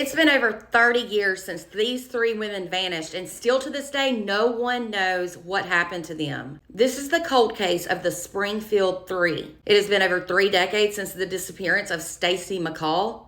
It's been over 30 years since these three women vanished, and still to this day, no one knows what happened to them. This is the cold case of the Springfield Three. It has been over 3 decades since the disappearance of Stacy McCall,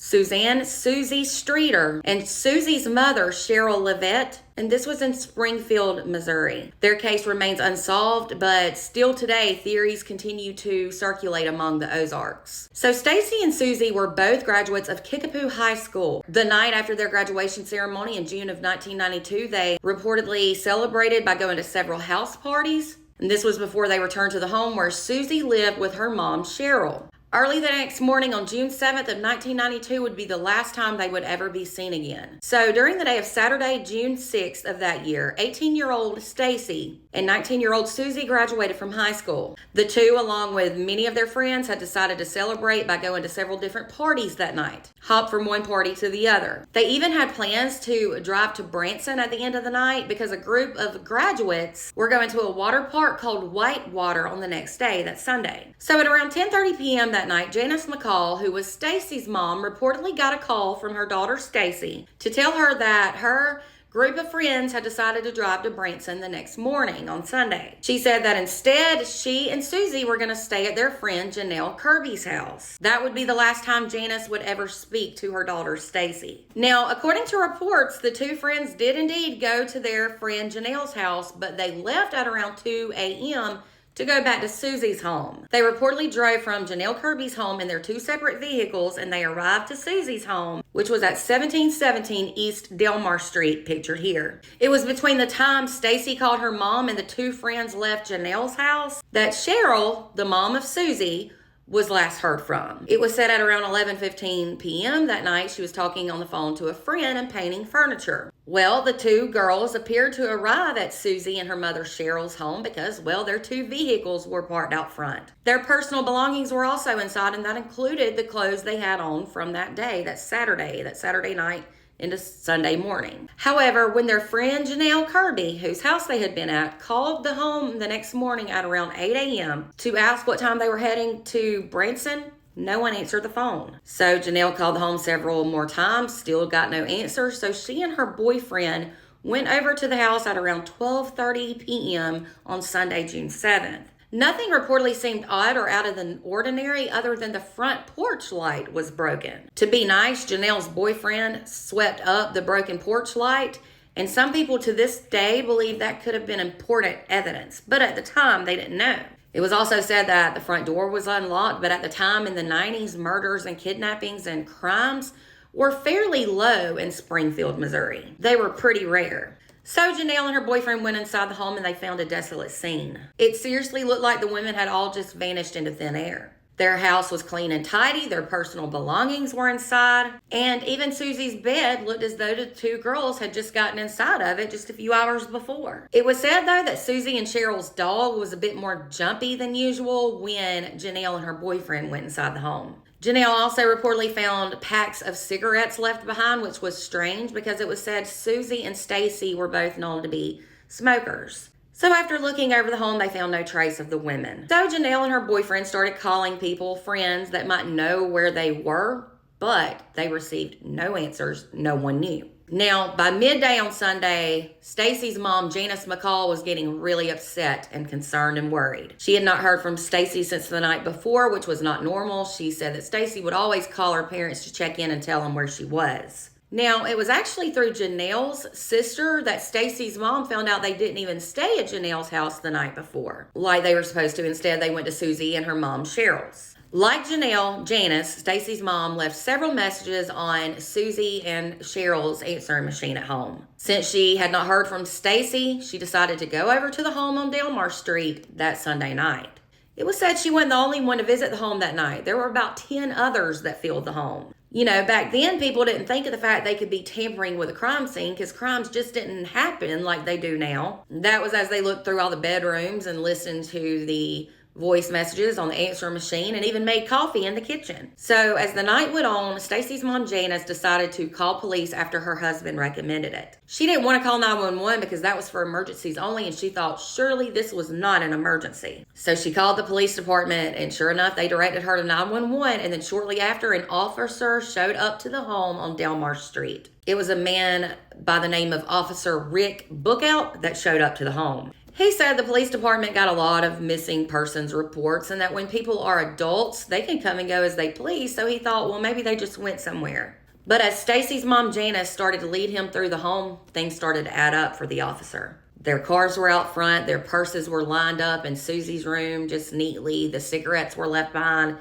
Suzanne Susie Streeter, and Susie's mother, Cheryl Levitt, and this was in Springfield, Missouri. Their case remains unsolved, but still today, theories continue to circulate among the Ozarks. So Stacy and Susie were both graduates of Kickapoo High School. The night after their graduation ceremony in June of 1992, they reportedly celebrated by going to several house parties. And this was before they returned to the home where Susie lived with her mom, Cheryl. Early the next morning on June 7th of 1992 would be the last time they would ever be seen again. So during the day of Saturday, June 6th of that year, 18-year-old Stacy and 19-year-old Susie graduated from high school. The two, along with many of their friends, had decided to celebrate by going to several different parties that night, hop from one party to the other. They even had plans to drive to Branson at the end of the night because a group of graduates were going to a water park called Whitewater on the next day, that Sunday. So at around 10:30 p.m. that night, Janice McCall, who was Stacy's mom, reportedly got a call from her daughter Stacy to tell her that her group of friends had decided to drive to Branson the next morning on Sunday. She said that instead, she and Susie were going to stay at their friend Janelle Kirby's house. That would be the last time Janice would ever speak to her daughter Stacy. Now, according to reports, the two friends did indeed go to their friend Janelle's house, but they left at around 2 a.m. to go back to Susie's home. They reportedly drove from Janelle Kirby's home in their two separate vehicles, and they arrived to Susie's home, which was at 1717 East Delmar Street, pictured here. It was between the time Stacy called her mom and the two friends left Janelle's house that Cheryl, the mom of Susie, was last heard from. It was said at around 11:15 p.m. that night she was talking on the phone to a friend and painting furniture. Well, the two girls appeared to arrive at Susie and her mother Cheryl's home because, well, their two vehicles were parked out front. Their personal belongings were also inside, and that included the clothes they had on from that day, that Saturday night into Sunday morning. However, when their friend Janelle Kirby, whose house they had been at, called the home the next morning at around 8 a.m. to ask what time they were heading to Branson, no one answered the phone. So Janelle called the home several more times, still got no answer, so she and her boyfriend went over to the house at around 12:30 p.m. on Sunday, June 7th. Nothing reportedly seemed odd or out of the ordinary other than the front porch light was broken. To be nice, Janelle's boyfriend swept up the broken porch light, and some people to this day believe that could have been important evidence, but at the time they didn't know. It was also said that the front door was unlocked, but at the time in the 90s, murders and kidnappings and crimes were fairly low in Springfield, Missouri. They were pretty rare. So Janelle and her boyfriend went inside the home and they found a desolate scene. It seriously looked like the women had all just vanished into thin air. Their house was clean and tidy, their personal belongings were inside, and even Susie's bed looked as though the two girls had just gotten inside of it just a few hours before. It was said, though, that Susie and Cheryl's dog was a bit more jumpy than usual when Janelle and her boyfriend went inside the home. Janelle also reportedly found packs of cigarettes left behind, which was strange because it was said Susie and Stacy were both known to be smokers. So after looking over the home, they found no trace of the women. So Janelle and her boyfriend started calling people, friends that might know where they were, but they received no answers. No one knew. Now, by midday on Sunday, Stacy's mom, Janice McCall, was getting really upset and concerned and worried. She had not heard from Stacy since the night before, which was not normal. She said that Stacy would always call her parents to check in and tell them where she was. Now, it was actually through Janelle's sister that Stacy's mom found out they didn't even stay at Janelle's house the night before, like they were supposed to. Instead, they went to Susie and her mom, Cheryl's. Like Janelle, Janice, Stacy's mom, left several messages on Susie and Cheryl's answering machine at home. Since she had not heard from Stacy, she decided to go over to the home on Delmar Street that Sunday night. It was said she wasn't the only one to visit the home that night. There were about 10 others that filled the home. You know, back then, people didn't think of the fact they could be tampering with a crime scene because crimes just didn't happen like they do now. That was as they looked through all the bedrooms and listened to the voice messages on the answering machine, and even made coffee in the kitchen. So as the night went on, Stacy's mom Janice decided to call police after her husband recommended it. She didn't want to call 911 because that was for emergencies only, and she thought surely this was not an emergency. So she called the police department, and sure enough, they directed her to 911, and then shortly after, an officer showed up to the home on Delmar Street. It was a man by the name of Officer Rick Bookout that showed up to the home. He said the police department got a lot of missing persons reports and that when people are adults, they can come and go as they please. So he thought, well, maybe they just went somewhere. But as Stacy's mom, Janice, started to lead him through the home, things started to add up for the officer. Their cars were out front. Their purses were lined up in Susie's room just neatly. The cigarettes were left behind.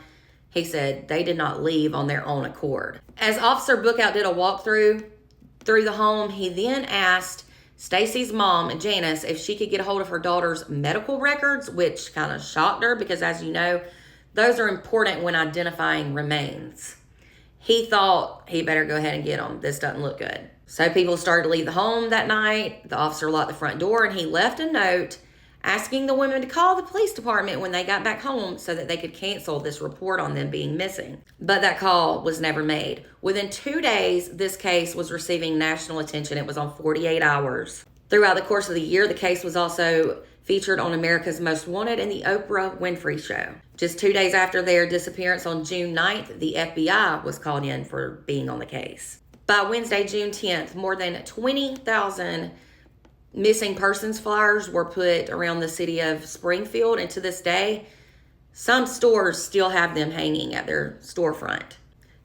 He said they did not leave on their own accord. As Officer Bookout did a walkthrough through the home, he then asked Stacy's mom, Janice, if she could get a hold of her daughter's medical records, which kind of shocked her because, as you know, those are important when identifying remains. He thought he better go ahead and get them. This doesn't look good. So people started to leave the home that night. The officer locked the front door and he left a note asking the women to call the police department when they got back home so that they could cancel this report on them being missing. But that call was never made. Within 2 days, this case was receiving national attention. It was on 48 Hours. Throughout the course of the year, the case was also featured on America's Most Wanted and the Oprah Winfrey Show. Just 2 days after their disappearance on June 9th, the FBI was called in for being on the case. By Wednesday, June 10th, more than 20,000 missing persons flyers were put around the city of Springfield, and to this day, some stores still have them hanging at their storefront.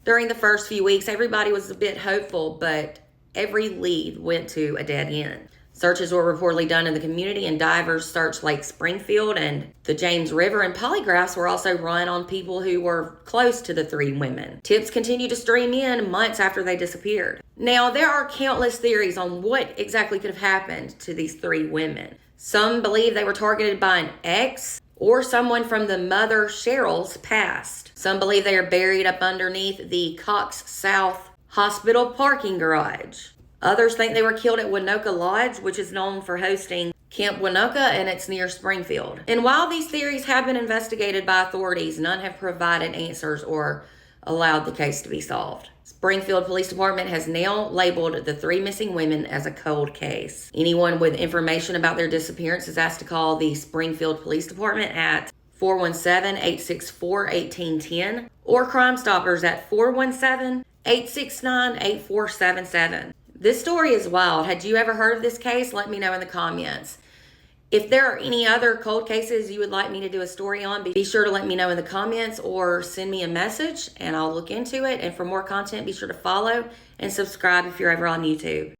During the first few weeks, everybody was a bit hopeful, but every lead went to a dead end. Searches were reportedly done in the community, and divers searched Lake Springfield and the James River, and polygraphs were also run on people who were close to the three women. Tips continued to stream in months after they disappeared. Now, there are countless theories on what exactly could have happened to these three women. Some believe they were targeted by an ex or someone from the mother Cheryl's past. Some believe they are buried up underneath the Cox South Hospital parking garage. Others think they were killed at Winoka Lodge, which is known for hosting Camp Winoka, and it's near Springfield. And while these theories have been investigated by authorities, none have provided answers or allowed the case to be solved. Springfield Police Department has now labeled the three missing women as a cold case. Anyone with information about their disappearance is asked to call the Springfield Police Department at 417-864-1810 or Crime Stoppers at 417-869-8477. This story is wild. Had you ever heard of this case? Let me know in the comments. If there are any other cold cases you would like me to do a story on, be sure to let me know in the comments or send me a message and I'll look into it. And for more content, be sure to follow and subscribe if you're ever on YouTube.